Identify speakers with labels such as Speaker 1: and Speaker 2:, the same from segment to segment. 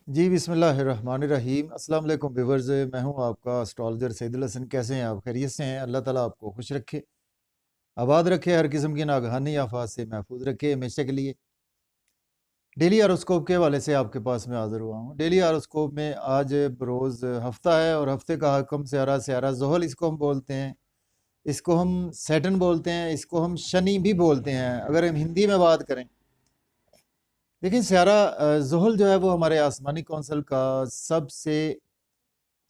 Speaker 1: जी बिस्मिल्लाहिर्रहमानिर्रहीम। अस्सलाम वालेकुम व्यूअर्स, मैं हूं आपका एस्ट्रोलॉजर सैदुल हसन। कैसे हैं आप? खैरियत से हैं? अल्लाह ताला आपको खुश रखे, आबाद रखे, हर किस्म की नागहानी आफात से महफूज रखे हमेशा के लिए। डेली हारोस्कोप के हवाले से आपके पास मैं हाज़िर हुआ हूं। डेली हारोस्कोप में आज बरोज़ हफ्ता है और हफ्ते का हकम स्यारा स्यारा ज़ुहल इसको हम बोलते हैं, इसको हम सैटर्न बोलते हैं, इसको हम शनि भी बोलते हैं अगर हम हिंदी में बात करें। देखिए स्यारा ज़ुहल जो है वो हमारे आसमानी कौंसल का सबसे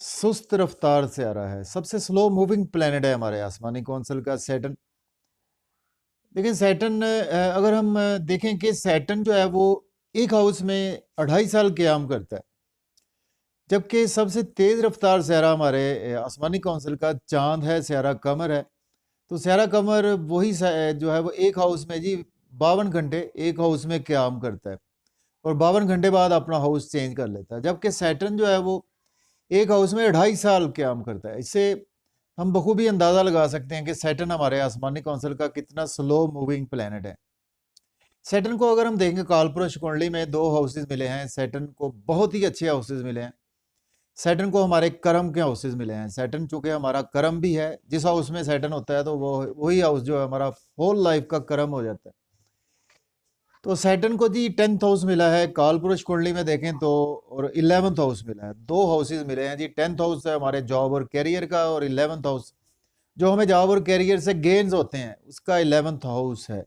Speaker 1: सुस्त रफ्तार से आ रहा है, सबसे स्लो मूविंग प्लेनेट है हमारे आसमानी कौंसल का सैटर्न। देखिए सैटर्न अगर हम देखें कि सैटर्न जो है वो एक हाउस में 2.5 साल क़याम करता है, जबकि सबसे तेज़ रफ्तार स्यारा हमारे आसमानी कौंसल का चांद है, स्यारा कमर है। तो स्यारा कमर वही जो है वो एक हाउस में जी 52 घंटे एक हाउस में क़याम करता है और 52 घंटे बाद अपना हाउस चेंज कर लेता है, जबकि सैटर्न जो है वो एक हाउस में 2.5 साल क़याम करता है। इससे हम बखूबी अंदाज़ा लगा सकते हैं कि सैटर्न हमारे आसमानी कौंसल का कितना स्लो मूविंग प्लैनेट है। सैटर्न को अगर हम देखेंगे कालपुरुष कुंडली में 2 हाउसेस मिले हैं, सैटर्न को बहुत ही अच्छे हाउसेस मिले हैं। सैटर्न को हमारे कर्म के हाउसेस मिले हैं। सैटर्न चूंकि हमारा कर्म भी है, जिस हाउस में सैटर्न होता है तो वो वही हाउस जो है हमारा होल लाइफ का कर्म हो जाता है। तो सैटर्न को जी 10th हाउस मिला है कालपुरुष कुंडली में देखें तो, और 11th हाउस मिला है। 2 हाउसेस मिले हैं जी। 10th हाउस है हमारे जॉब और कैरियर का, और 11th हाउस जो हमें जॉब और कैरियर से गेन्स होते हैं उसका 11th हाउस है।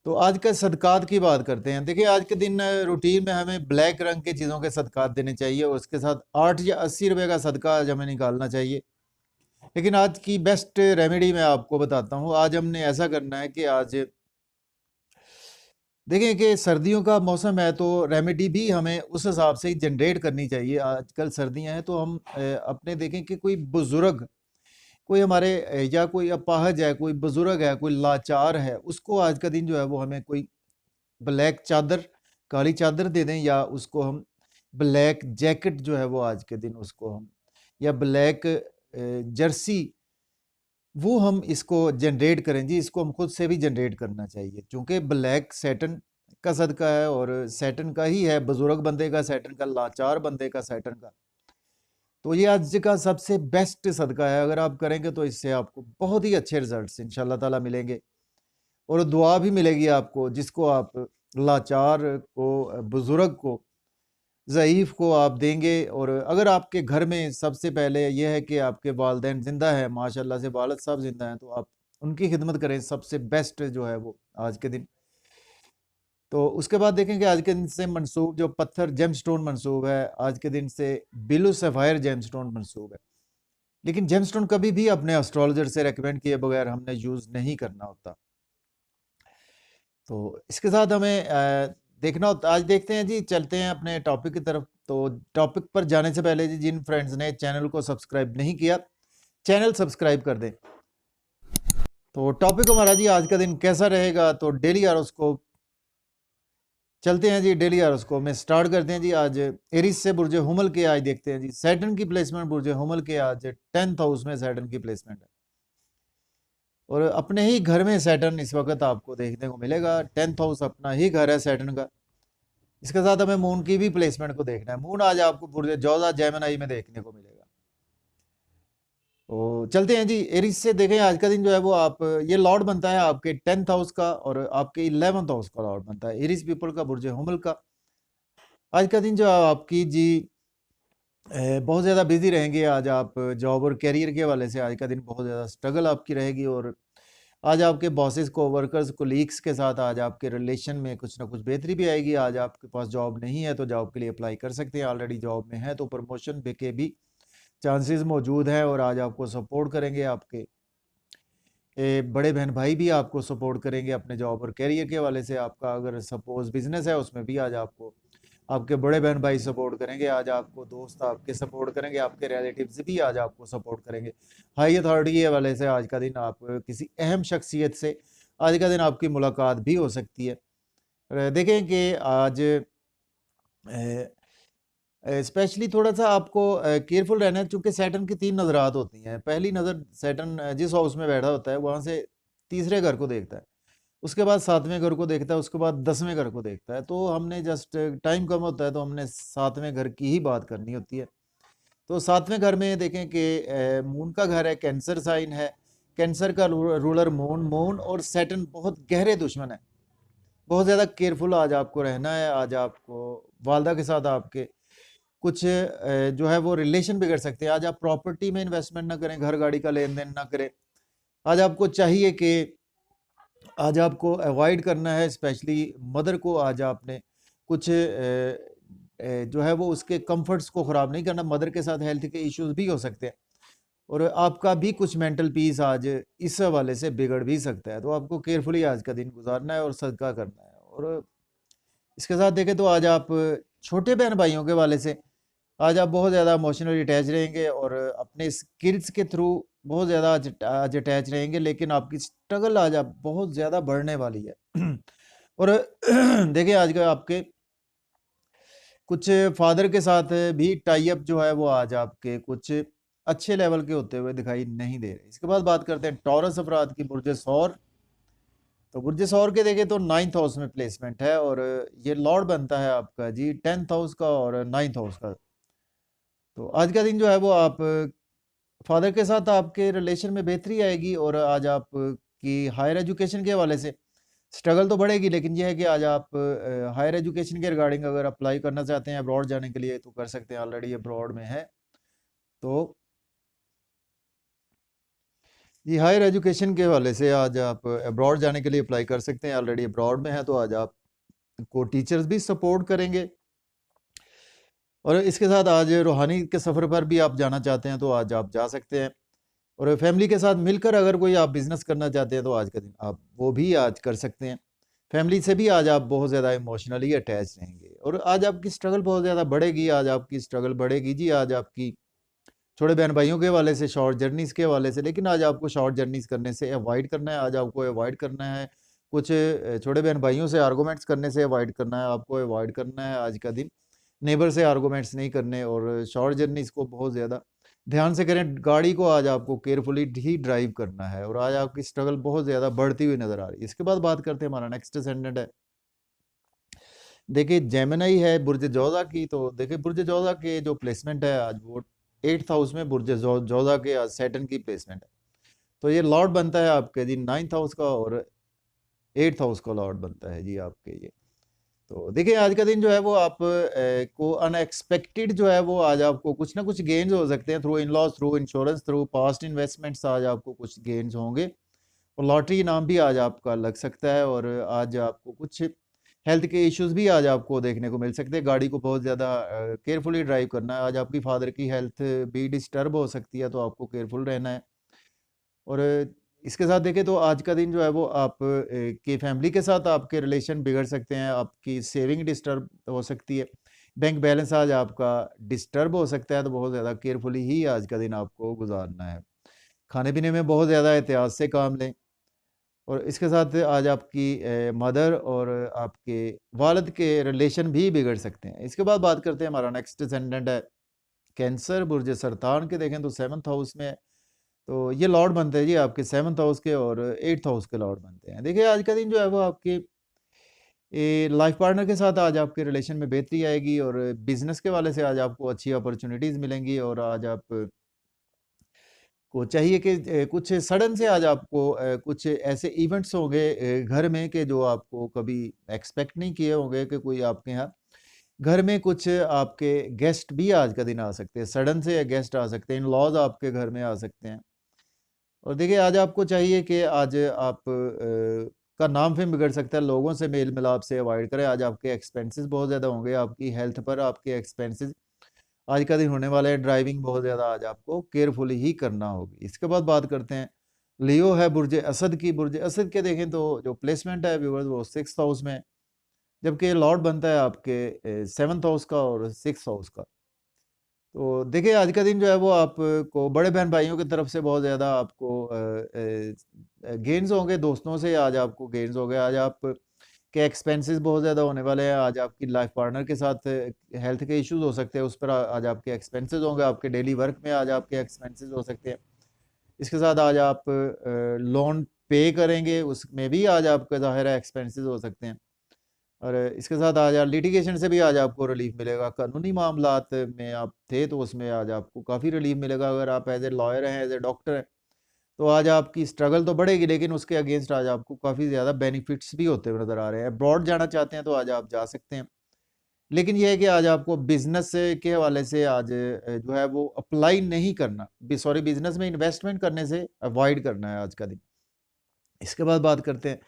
Speaker 1: तो आज के सदकात की बात करते हैं। देखिए आज के दिन रूटीन में हमें ब्लैक रंग की चीज़ों के सदकात देने चाहिए और उसके साथ 8 या 80 रुपये का सदका आज हमें निकालना चाहिए। लेकिन आज की बेस्ट रेमेडी मैं आपको बताता हूँ। आज हमने ऐसा करना है कि आज देखें कि सर्दियों का मौसम है तो रेमेडी भी हमें उस हिसाब से ही जनरेट करनी चाहिए। आजकल सर्दियां हैं तो हम अपने देखें कि कोई बुजुर्ग, कोई हमारे या कोई अपाहज है, कोई बुजुर्ग है, कोई लाचार है, उसको आज का दिन जो है वो हमें कोई ब्लैक चादर, काली चादर दे दें, या उसको हम ब्लैक जैकेट जो है वो आज के दिन उसको हम, या ब्लैक जर्सी, वो हम इसको जनरेट करें जी। इसको हम खुद से भी जनरेट करना चाहिए क्योंकि ब्लैक सैटर्न का सदका है और सैटर्न का ही है, बुजुर्ग बंदे का सैटर्न का, लाचार बंदे का सैटर्न का। तो ये आज का सबसे बेस्ट सदका है। अगर आप करेंगे तो इससे आपको बहुत ही अच्छे रिजल्ट्स इंशाल्लाह ताला मिलेंगे और दुआ भी मिलेगी आपको। जिसको आप लाचार को, बुजुर्ग को, ज़ईफ़ को आप देंगे, और अगर आपके घर में सबसे पहले यह है कि आपके वालिदैन ज़िंदा हैं, माशाल्लाह से वालिद साहब ज़िंदा हैं, तो आप उनकी खिदमत करें। सबसे बेस्ट जो है वो आज के दिन। तो उसके बाद देखें कि आज के दिन से मंसूब जो पत्थर जेमस्टोन मंसूब है, आज के दिन से बिलू सफ़ायर जेमस्टोन मंसूब है। लेकिन जेमस्टोन कभी भी अपने एस्ट्रोलॉजर से रेकमेंड किए बगैर हमने यूज़ नहीं करना होता। तो इसके साथ हमें देखना होता। आज देखते हैं जी, चलते हैं अपने टॉपिक की तरफ। तो टॉपिक पर जाने से पहले जी, जिन फ्रेंड्स ने चैनल को सब्सक्राइब नहीं किया, चैनल सब्सक्राइब कर दें। तो टॉपिक हमारा जी आज का दिन कैसा रहेगा, तो डेली हारोस्कोप चलते हैं जी। डेली हारोस्कोप में स्टार्ट करते हैं जी। आज एरिस से बुर्ज हुमल के आज देखते हैं जी सैटर्न की प्लेसमेंट। बुर्ज हुमल के आज 10th हाउस में सैटर्न की प्लेसमेंट है और अपने ही घर में सैटर्न इस वक्त आपको देखने को मिलेगा। 10th हाउस अपना ही घर है सैटर्न का। इसके साथ हमें मून की भी प्लेसमेंट को देखना है। मून आज आपको बुर्ज जोधा जेमिनी में देखने को मिलेगा। तो चलते हैं जी एरिस से। देखें आज का दिन जो है वो आप, ये लॉर्ड बनता है आपके 10th हाउस का और आपके 11th हाउस का लॉर्ड बनता है एरिस पीपल का, बुर्ज हुमल का। आज का दिन जो है आपकी जी बहुत ज़्यादा बिजी रहेंगे। आज आप जॉब और कैरियर के हवाले से आज का दिन बहुत ज़्यादा स्ट्रगल आपकी रहेगी और आज आपके बॉसेस को, वर्कर्स, कोलीग्स के साथ आज आपके रिलेशन में कुछ ना कुछ बेहतरी भी आएगी। आज आपके पास जॉब नहीं है तो जॉब के लिए अप्लाई कर सकते हैं। ऑलरेडी जॉब में है तो प्रमोशन के भी चांसेस मौजूद हैं और आज आपको सपोर्ट करेंगे। आपके बड़े बहन भाई भी आपको सपोर्ट करेंगे अपने जॉब और कैरियर के हवाले से। आपका अगर सपोज बिजनेस है उसमें भी आज आपको आपके बड़े बहन भाई सपोर्ट करेंगे। आज आपको दोस्त आपके सपोर्ट करेंगे, आपके रिलेटिव्स भी आज आपको सपोर्ट करेंगे। हाई अथॉरिटी के हवाले से आज का दिन आप किसी अहम शख्सियत से आज का दिन आपकी मुलाकात भी हो सकती है। देखें कि आज स्पेशली थोड़ा सा आपको केयरफुल रहना है क्योंकि सैटर्न की 3 नज़रात होती हैं। पहली नज़र सैटर्न जिस हाउस में बैठा होता है वहाँ से तीसरे घर को देखता है। उसके बाद 7वें घर को देखता है, उसके बाद 10वें घर को देखता है। तो हमने जस्ट टाइम कम होता है तो हमने 7वें घर की ही बात करनी होती है। तो 7वें घर में देखें कि मून का घर है, कैंसर साइन है। कैंसर का रूलर मून, मून और सैटर्न बहुत गहरे दुश्मन है। बहुत ज़्यादा केयरफुल आज आपको रहना है। आज आपको वालदा के साथ आपके कुछ जो है वो रिलेशन बिगड़ सकते हैं। आज आप प्रॉपर्टी में इन्वेस्टमेंट ना करें, घर गाड़ी का लेन देन ना करें। आज आपको चाहिए कि आज आपको अवॉइड करना है, स्पेशली मदर को आज आपने कुछ जो है वो उसके कंफर्ट्स को ख़राब नहीं करना। मदर के साथ हेल्थ के इश्यूज भी हो सकते हैं और आपका भी कुछ मेंटल पीस आज इस हवाले से बिगड़ भी सकता है। तो आपको केयरफुली आज का दिन गुजारना है और सदका करना है। और इसके साथ देखें तो आज आप छोटे बहन भाइयों के वाले से आज आप बहुत ज़्यादा इमोशनली अटैच रहेंगे और अपने स्किल्स के थ्रू बहुत ज़्यादा आज अटैच रहेंगे, लेकिन आपकी स्ट्रगल आज आप बहुत ज़्यादा बढ़ने वाली है। और देखिए आज का आपके कुछ फादर के साथ भी टाई अप जो है वो आज आपके कुछ अच्छे लेवल के होते हुए दिखाई नहीं दे रहे। इसके बाद बात करते हैं टॉरस अफराद की, बुर्ज सौर। तो बुर्ज सौर के देखें तो 9th हाउस में प्लेसमेंट है और ये लॉर्ड बनता है आपका जी 10th हाउस का और 9th हाउस का। तो आज का दिन जो है वो आप फादर के साथ आपके रिलेशन में बेहतरी आएगी और आज आप की हायर एजुकेशन के हवाले से स्ट्रगल तो बढ़ेगी, लेकिन यह है कि आज आप हायर एजुकेशन के रिगार्डिंग अगर अप्लाई करना चाहते हैं अब्रॉड जाने के लिए तो कर सकते हैं, ऑलरेडी अब्रॉड में है। तो ये हायर एजुकेशन के हवाले से आज आप अब्रॉड जाने के लिए अप्लाई कर सकते हैं, ऑलरेडी अब्रॉड में है। तो आज आपको टीचर्स भी सपोर्ट करेंगे और इसके साथ आज रूहानी के सफ़र पर भी आप जाना चाहते हैं तो आज आप जा सकते हैं। और फैमिली के साथ मिलकर अगर कोई आप बिज़नेस करना चाहते हैं तो आज का दिन आप वो भी आज कर सकते हैं। फैमिली से भी आज आप बहुत ज़्यादा इमोशनली अटैच रहेंगे और आज आपकी स्ट्रगल बहुत ज़्यादा बढ़ेगी। आज आपकी स्ट्रगल बढ़ेगी जी। आज आपकी छोटे बहन भाइयों के हवाले से, शॉर्ट जर्नीज़ के हवाले से, लेकिन आज आपको शॉर्ट जर्नीज़ करने से अवॉइड करना है। आज आपको अवॉइड करना है कुछ छोटे बहन भाइयों से आर्गूमेंट्स करने से अवॉइड करना है। आपको अवॉइड करना है आज का दिन नेबर से आर्गूमेंट्स नहीं करने और शॉर्ट जर्नीज़ को बहुत ज़्यादा ध्यान से करें। गाड़ी को आज आपको केयरफुली ही ड्राइव करना है और आज आपकी स्ट्रगल बहुत ज़्यादा बढ़ती हुई नज़र आ रही है। इसके बाद बात करते हैं, हमारा नेक्स्ट असेंडेंट है, देखिए जेमिनी है बुर्ज जोधा की। तो देखिए बुर्ज जोधा के जो प्लेसमेंट है आज वो 8th हाउस में बुर्ज जोधा के आज सैटर्न की प्लेसमेंट है। तो ये लॉर्ड बनता है आपके जी 9th हाउस का और 8th हाउस का लॉर्ड बनता है जी आपके ये। तो देखिए आज का दिन जो है वो आप को अनएक्सपेक्टेड जो है वो आज आपको कुछ ना कुछ गेन्स हो सकते हैं, through in loss, through insurance, through past investments आज आपको कुछ गेन्स होंगे और लॉटरी इनाम भी आज आपका लग सकता है। और आज आपको कुछ हेल्थ के इश्यूज भी आज आपको देखने को मिल सकते हैं। गाड़ी को बहुत ज़्यादा केयरफुली ड्राइव करना है। आज आपकी फादर की हेल्थ भी डिस्टर्ब हो सकती है तो आपको केयरफुल रहना है। और इसके साथ देखें तो आज का दिन जो है वो आप की फैमिली के साथ आपके रिलेशन बिगड़ सकते हैं, आपकी सेविंग डिस्टर्ब हो सकती है, बैंक बैलेंस आज आपका डिस्टर्ब हो सकता है। तो बहुत ज़्यादा केयरफुली ही आज का दिन आपको गुजारना है। खाने पीने में बहुत ज़्यादा एहतियात से काम लें और इसके साथ आज आपकी मदर और आपके वालिद के रिलेशन भी बिगड़ सकते हैं। इसके बाद बात करते हैं, हमारा नेक्स्ट असेंडेंट है कैंसर बुर्ज सरतान के। देखें तो 7th हाउस में है। तो ये लॉर्ड बनते हैं जी आपके 7th हाउस के और 8th हाउस के लॉर्ड बनते हैं। देखिए आज का दिन जो है वो आपके लाइफ पार्टनर के साथ आज आपके रिलेशन में बेहतरी आएगी और बिजनेस के वाले से आज आपको अच्छी अपॉर्चुनिटीज़ मिलेंगी और आज आप को चाहिए कि कुछ सडन से आज आपको कुछ ऐसे इवेंट्स होंगे घर में कि जो आपको कभी एक्सपेक्ट नहीं किए होंगे कि कोई आपके यहाँ घर में कुछ आपके गेस्ट भी आज का दिन आ सकते हैं। सडन से गेस्ट आ सकते हैं, इन लॉज आपके घर में आ सकते हैं। और देखिए आज आपको चाहिए कि आज आप का नाम फेम बिगड़ सकता है, लोगों से मेल मिलाप से अवॉइड करें। आज आपके एक्सपेंसेस बहुत ज़्यादा होंगे, आपकी हेल्थ पर आपके एक्सपेंसेस आज का दिन होने वाला है। ड्राइविंग बहुत ज़्यादा आज आपको केयरफुली ही करना होगी। इसके बाद बात करते हैं, लियो है बुर्ज असद की। बुर्ज असद के देखें तो जो प्लेसमेंट है व्यूअर्स वो 6th हाउस में, जबकि लॉर्ड बनता है आपके 7th हाउस का और 6th हाउस का। तो देखिए आज का दिन जो है वो आपको बड़े बहन भाइयों की तरफ से बहुत ज़्यादा आपको गेन्स होंगे, दोस्तों से आज आपको गेन्स हो गए। आज आप के एक्सपेंसेस बहुत ज़्यादा होने वाले हैं। आज आपकी लाइफ पार्टनर के साथ हेल्थ के इश्यूज हो सकते हैं, उस पर आज आपके एक्सपेंसेस होंगे। आपके डेली वर्क में आज आपके एक्सपेंसेस हो सकते हैं। इसके साथ आज आप लोन पे करेंगे उसमें भी आज आपका ज़ाहिर है एक्सपेंसेस हो सकते हैं। और इसके साथ आज लिटिगेशन से भी आज आपको रिलीफ मिलेगा। कानूनी मामलात में आप थे तो उसमें आज आपको काफ़ी रिलीफ मिलेगा। अगर आप एज ए लॉयर हैं, एज ए डॉक्टर हैं, तो आज आपकी स्ट्रगल तो बढ़ेगी, लेकिन उसके अगेंस्ट आज आपको काफ़ी ज़्यादा बेनिफिट्स भी होते हुए नज़र आ रहे हैं। अब्रॉड जाना चाहते हैं तो आज आप जा सकते हैं, लेकिन ये है कि आज आपको बिजनेस के हवाले से आज जो है वो अप्लाई नहीं करना, सॉरी, बिजनेस में इन्वेस्टमेंट करने से अवॉइड करना है आज का दिन। इसके बाद बात करते हैं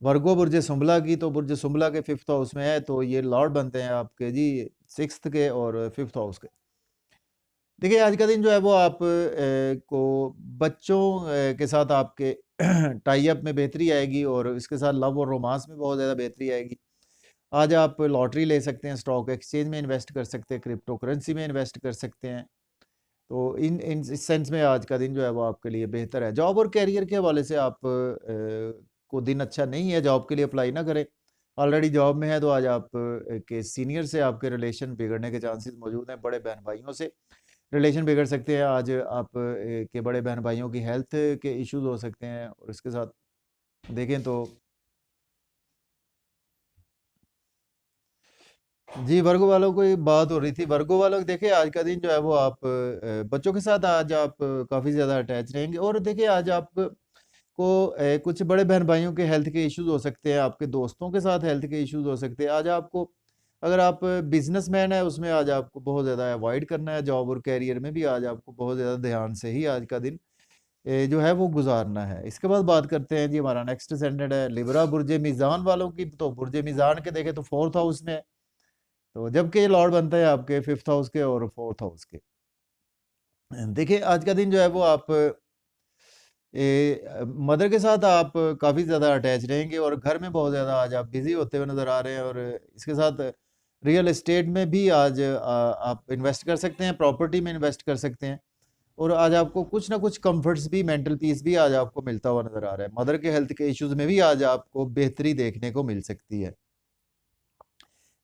Speaker 1: वर्गो बुर्ज सुंबला की। तो बुर्ज सुंबला के 5th हाउस में है, तो ये लॉर्ड बनते हैं आपके जी 6th के और 5th हाउस के। देखिए आज का दिन जो है वो आप को बच्चों के साथ आपके टाई अप में बेहतरी आएगी, और इसके साथ लव और रोमांस में बहुत ज़्यादा बेहतरी आएगी। आज आप लॉटरी ले सकते हैं, स्टॉक एक्सचेंज में इन्वेस्ट कर सकते हैं, क्रिप्टो करेंसी में इन्वेस्ट कर सकते हैं। तो इन इन इस सेंस में आज का दिन जो है वो आपके लिए बेहतर है। जॉब और कैरियर के हवाले से आप को दिन अच्छा नहीं है, जॉब के लिए अप्लाई ना करें। ऑलरेडी जॉब में है तो आज आप के सीनियर से आपके रिलेशन बिगड़ने के चांसेस मौजूद हैं। बड़े बहन भाइयों से रिलेशन बिगड़ सकते हैं। आज आप के बड़े बहन भाइयों की हेल्थ के इश्यूज हो सकते हैं। और इसके साथ देखें तो जी, वर्गो वालों को ये बात हो रही थी। वर्गो वालों को देखिए आज का दिन जो है वो आप बच्चों के साथ आज आप काफ़ी ज़्यादा अटैच रहेंगे। और देखिए आज आप को कुछ बड़े बहन भाइयों के हेल्थ के इश्यूज हो सकते हैं, आपके दोस्तों के साथ हेल्थ के इश्यूज हो सकते हैं। आज आपको, अगर आप बिजनेसमैन है, उसमें आज आपको बहुत ज़्यादा अवॉइड करना है। जॉब और कैरियर में भी आज आपको बहुत ज़्यादा ध्यान से ही आज का दिन जो है वो गुजारना है। इसके बाद बात करते हैं जी, हमारा नेक्स्ट सेंटेड है लिब्रा बुर्ज मीज़ान वालों की। तो बुर्ज मीज़ान के देखें तो 4th हाउस में है, तो जबकि ये लॉर्ड बनता है आपके 5th हाउस के और 4th हाउस के। देखिए आज का दिन जो है वो आप मदर के साथ आप काफ़ी ज़्यादा अटैच रहेंगे, और घर में बहुत ज़्यादा आज आप बिज़ी होते हुए नज़र आ रहे हैं। और इसके साथ रियल एस्टेट में भी आज आप इन्वेस्ट कर सकते हैं, प्रॉपर्टी में इन्वेस्ट कर सकते हैं। और आज आपको कुछ ना कुछ कंफर्ट्स भी, मेंटल पीस भी आज आपको मिलता हुआ नज़र आ रहा है। मदर के हेल्थ के इश्यूज़ में भी आज आपको बेहतरी देखने को मिल सकती है।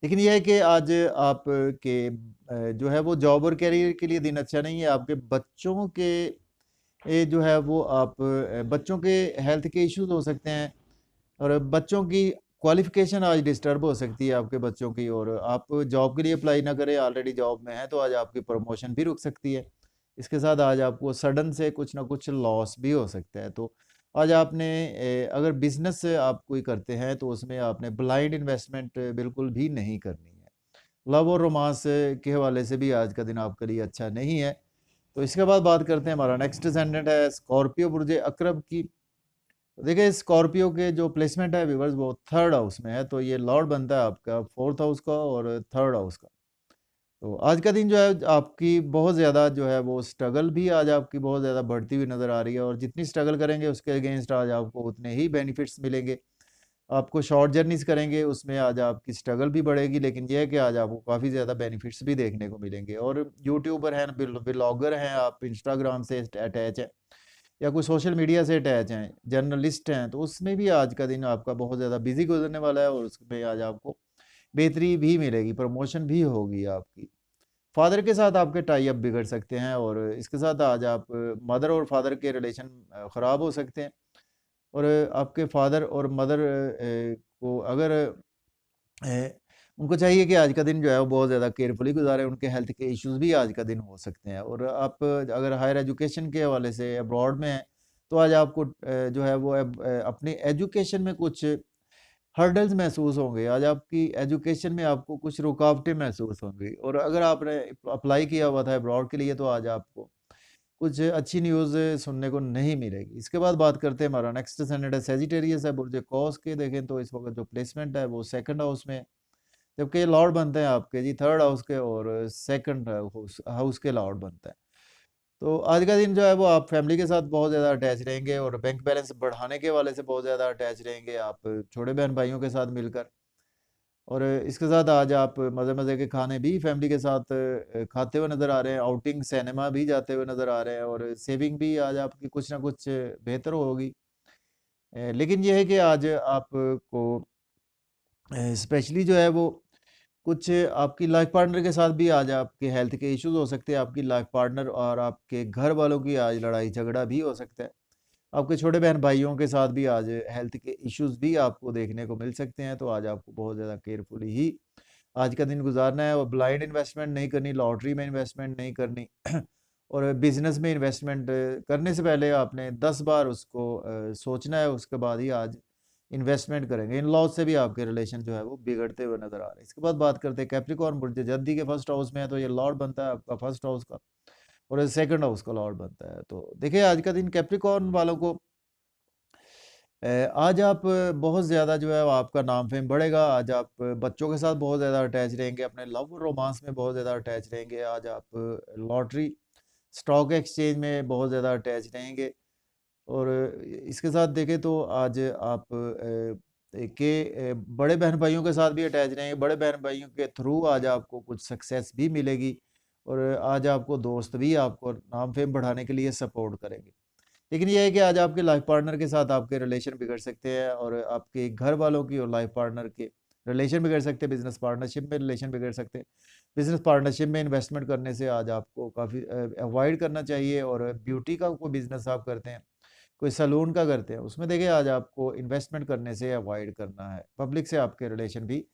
Speaker 1: लेकिन ये है कि आज आप के जो है वो जॉब और करियर के लिए दिन अच्छा नहीं है। आपके बच्चों के जो है वो आप बच्चों के हेल्थ के इश्यूज हो सकते हैं, और बच्चों की क्वालिफिकेशन आज डिस्टर्ब हो सकती है आपके बच्चों की। और आप जॉब के लिए अप्लाई ना करें, ऑलरेडी जॉब में है, तो आज आपकी प्रमोशन भी रुक सकती है। इसके साथ आज आपको सडन से कुछ ना कुछ लॉस भी हो सकता है। तो आज आपने अगर बिजनेस आप कोई करते हैं तो उसमें आपने ब्लाइंड इन्वेस्टमेंट बिल्कुल भी नहीं करनी है। लव और रोमांस के हवाले से भी आज का दिन आपके लिए अच्छा नहीं है। तो इसके बाद बात करते हैं, हमारा नेक्स्ट असेंडेंट है स्कॉर्पियो बुर्ज अकरब की। तो देखिए स्कॉर्पियो के जो प्लेसमेंट है व्यूवर्स वो 3rd हाउस में है, तो ये लॉर्ड बनता है आपका 4th हाउस का और 3rd हाउस का। तो आज का दिन जो है आपकी बहुत ज़्यादा जो है वो स्ट्रगल भी आज आपकी बहुत ज़्यादा बढ़ती हुई नज़र आ रही है, और जितनी स्ट्रगल करेंगे उसके अगेंस्ट आज आपको उतने ही बेनिफिट्स मिलेंगे। आपको शॉर्ट जर्नीज़ करेंगे उसमें आज आपकी स्ट्रगल भी बढ़ेगी, लेकिन ये है कि आज आपको काफ़ी ज़्यादा बेनिफिट्स भी देखने को मिलेंगे। और यूट्यूबर हैं, ब्लॉगर हैं, आप इंस्टाग्राम से अटैच हैं, या कोई सोशल मीडिया से अटैच हैं, जर्नलिस्ट हैं, तो उसमें भी आज का दिन आपका बहुत ज़्यादा बिजी गुजरने वाला है, और उसमें आज आपको बेहतरी भी मिलेगी, प्रमोशन भी होगी आपकी। फादर के साथ आपके टाई अप बिगड़ सकते हैं, और इसके साथ आज आप मदर और फादर के रिलेशन ख़राब हो सकते हैं। और आपके फादर और मदर को अगर उनको चाहिए कि आज का दिन जो है वो बहुत ज़्यादा केयरफुली गुजारें, उनके हेल्थ के इश्यूज़ भी आज का दिन हो सकते हैं। और आप अगर हायर एजुकेशन के हवाले से अब्रॉड में हैं, तो आज आपको जो है वो अपनी एजुकेशन में कुछ हर्डल्स महसूस होंगे। आज आपकी एजुकेशन में आपको कुछ रुकावटें महसूस होंगी, और अगर आपने अप्लाई किया हुआ था अब्रॉड के लिए, तो आज आपको कुछ अच्छी न्यूज़ सुनने को नहीं मिलेगी। इसके बाद बात करते हैं, हमारा नेक्स्ट ascendant है सेजिटेरियस है बुर्ज कौस के। देखें तो इस वक्त जो प्लेसमेंट है वो 2nd हाउस में है, जबकि ये लॉर्ड बनते हैं आपके जी 3rd हाउस के, और 2nd हाउस के लॉर्ड बनता है। तो आज का दिन जो है वो आप फैमिली के साथ बहुत ज़्यादा अटैच रहेंगे, और बैंक बैलेंस बढ़ाने के वाले से बहुत ज़्यादा अटैच रहेंगे आप छोटे बहन भाइयों के साथ मिलकर। और इसके साथ आज आप मज़े-मज़े के खाने भी फैमिली के साथ खाते हुए नज़र आ रहे हैं, आउटिंग सिनेमा भी जाते हुए नज़र आ रहे हैं, और सेविंग भी आज आपकी कुछ ना कुछ बेहतर होगी। लेकिन ये है कि आज आपको स्पेशली जो है वो कुछ आपकी लाइफ पार्टनर के साथ भी आज आपके हेल्थ के इश्यूज हो सकते हैं। आपकी लाइफ पार्टनर और आपके घर वालों की आज लड़ाई झगड़ा भी हो सकता है। आपके छोटे बहन भाइयों के साथ भी आज हेल्थ के इश्यूज भी आपको देखने को मिल सकते हैं, तो आज आपको बहुत ज़्यादा केयरफुली ही आज का दिन गुजारना है और ब्लाइंड इन्वेस्टमेंट नहीं करनी, लॉटरी में इन्वेस्टमेंट नहीं करनी और बिजनेस में इन्वेस्टमेंट करने से पहले आपने 10 बार उसको सोचना है, उसके बाद ही आज इन्वेस्टमेंट करेंगे। इन लॉज से भी आपके रिलेशन जो है वो बिगड़ते हुए नजर आ रहे हैं। इसके बाद बात करते हैं कैप्रिकॉर्न बुर्ज जद्दी के फर्स्ट हाउस में है, तो ये लॉर्ड बनता है आपका फर्स्ट हाउस का और सेकंड हाउस का लॉर्ड बनता है। तो देखिए आज का दिन कैप्रिकॉर्न वालों को आज आप बहुत ज़्यादा जो है वो आपका नाम फेम बढ़ेगा। आज आप बच्चों के साथ बहुत ज़्यादा अटैच रहेंगे, अपने लव और रोमांस में बहुत ज़्यादा अटैच रहेंगे। आज आप लॉटरी स्टॉक एक्सचेंज में बहुत ज़्यादा अटैच रहेंगे और इसके साथ देखें तो आज आप बड़े बहन भाइयों के साथ भी अटैच रहेंगे। बड़े बहन भाइयों के थ्रू आज आपको कुछ सक्सेस भी मिलेगी और आज आपको दोस्त भी आपको नाम फेम बढ़ाने के लिए सपोर्ट करेंगे। लेकिन यह है कि आज आपके लाइफ पार्टनर के साथ आपके रिलेशन बिगड़ सकते हैं और आपके घर वालों की और लाइफ पार्टनर के रिलेशन बिगड़ सकते हैं। बिजनेस पार्टनरशिप में रिलेशन बिगड़ सकते हैं। बिजनेस पार्टनरशिप में इन्वेस्टमेंट करने से आज आपको काफ़ी अवॉइड करना चाहिए और ब्यूटी का कोई बिजनेस आप करते हैं, कोई सैलून का करते हैं, उसमें देखिए आज आपको इन्वेस्टमेंट करने से अवॉइड करना है। पब्लिक से आपके रिलेशन भी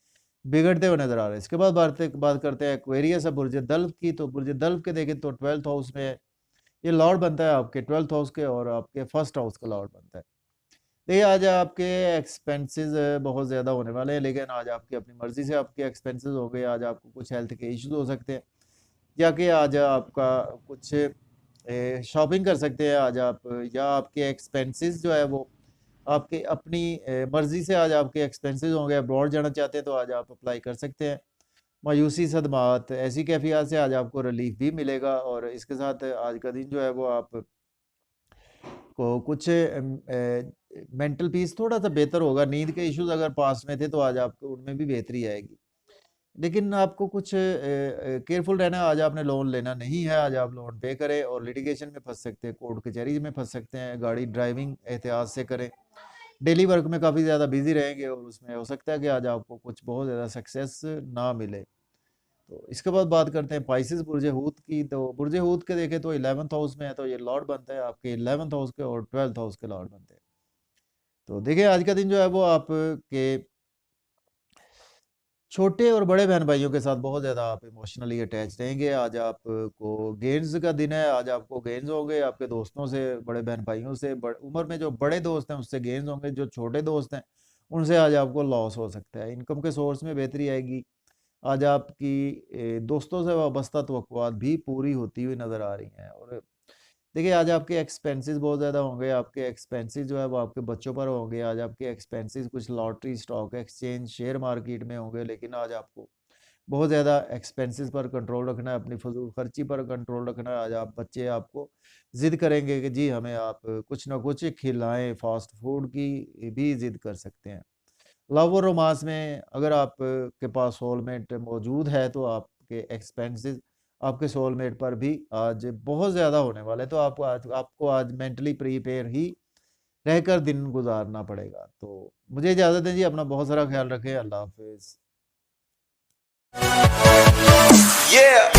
Speaker 1: बिगड़ते हुए नजर आ रहे हैं। इसके बाद बात करते हैं एक्वेरियस है बुर्ज दल्फ की। तो बुर्ज दल्फ के देखें तो 12th हाउस में है, ये लॉर्ड बनता है आपके 12th हाउस के और आपके फर्स्ट हाउस का लॉर्ड बनता है। देखिए आज आपके एक्सपेंसेस बहुत ज़्यादा होने वाले हैं, लेकिन आज आपकी अपनी मर्जी से आपके एक्सपेंसेस हो गए। आज आपको कुछ हेल्थ के इश्यूज हो सकते हैं या कि आज आपका कुछ शॉपिंग कर सकते हैं। आज आप या आपके एक्सपेंसेस जो है वो आपके अपनी मर्जी से आज आपके एक्सपेंसेस होंगे। अब्रॉड जाना चाहते हैं तो आज आप अप्लाई कर सकते हैं। मायूसी सदमात ऐसी कैफियत से आज आपको रिलीफ भी मिलेगा और इसके साथ आज का दिन जो है वो आप को कुछ मेंटल पीस थोड़ा सा बेहतर होगा। नींद के इश्यूज अगर पास में थे तो आज आपको उनमें भी बेहतरी आएगी, लेकिन आपको कुछ केयरफुल रहना है। आज आपने लोन लेना नहीं है, आज आप लोन पे करें और लिटिगेशन में फंस सकते हैं, कोर्ट कचहरी में फंस सकते हैं। गाड़ी ड्राइविंग एहतियात से करें। डेली वर्क में काफ़ी ज़्यादा बिजी रहेंगे और उसमें हो सकता है कि आज आपको कुछ बहुत ज़्यादा सक्सेस ना मिले। तो इसके बाद बात करते हैं पाइसेस बुर्ज हूत की। तो बुर्ज हूत के देखें तो 11th हाउस में है, तो ये लॉर्ड बनता है आपके 11th हाउस के और 12th हाउस के लॉर्ड बनते हैं। तो देखिए आज का दिन जो है वो आपके छोटे और बड़े बहन भाइयों के साथ बहुत ज़्यादा आप इमोशनली अटैच रहेंगे। आज आपको गेंस का दिन है, आज आपको गेंस होंगे आपके दोस्तों से, बड़े बहन भाइयों से। उम्र में जो बड़े दोस्त हैं उससे गेंस होंगे, जो छोटे दोस्त हैं उनसे आज आपको लॉस हो सकता है। इनकम के सोर्स में बेहतरी आएगी। आज आपकी दोस्तों से वाबस्ता तवक्कुआत भी पूरी होती हुई नज़र आ रही हैं। और देखिए आज आपके एक्सपेंसेस बहुत ज़्यादा होंगे। आपके एक्सपेंसेस जो है वो आपके बच्चों पर होंगे। आज आपके एक्सपेंसेस कुछ lottery stock exchange share market में होंगे, लेकिन आज आपको बहुत ज़्यादा एक्सपेंसेस पर कंट्रोल रखना है, अपनी फजूल खर्ची पर कंट्रोल रखना है। आज आप बच्चे आपको ज़िद करेंगे कि जी हमें आप कुछ ना कुछ खिलाएं, फास्ट फूड की भी ज़िद कर सकते हैं। लव और रोमांस में अगर आप के पास सोलमेट मौजूद है तो आपके एक्सपेंसेस आपके सोलमेट पर भी आज बहुत ज़्यादा होने वाले हैं। तो आपको आज मेंटली प्रीपेयर ही रहकर दिन गुजारना पड़ेगा। तो मुझे इजाज़त दें जी, अपना बहुत सारा ख्याल रखें। अल्लाह हाफिज़।
Speaker 2: Yeah.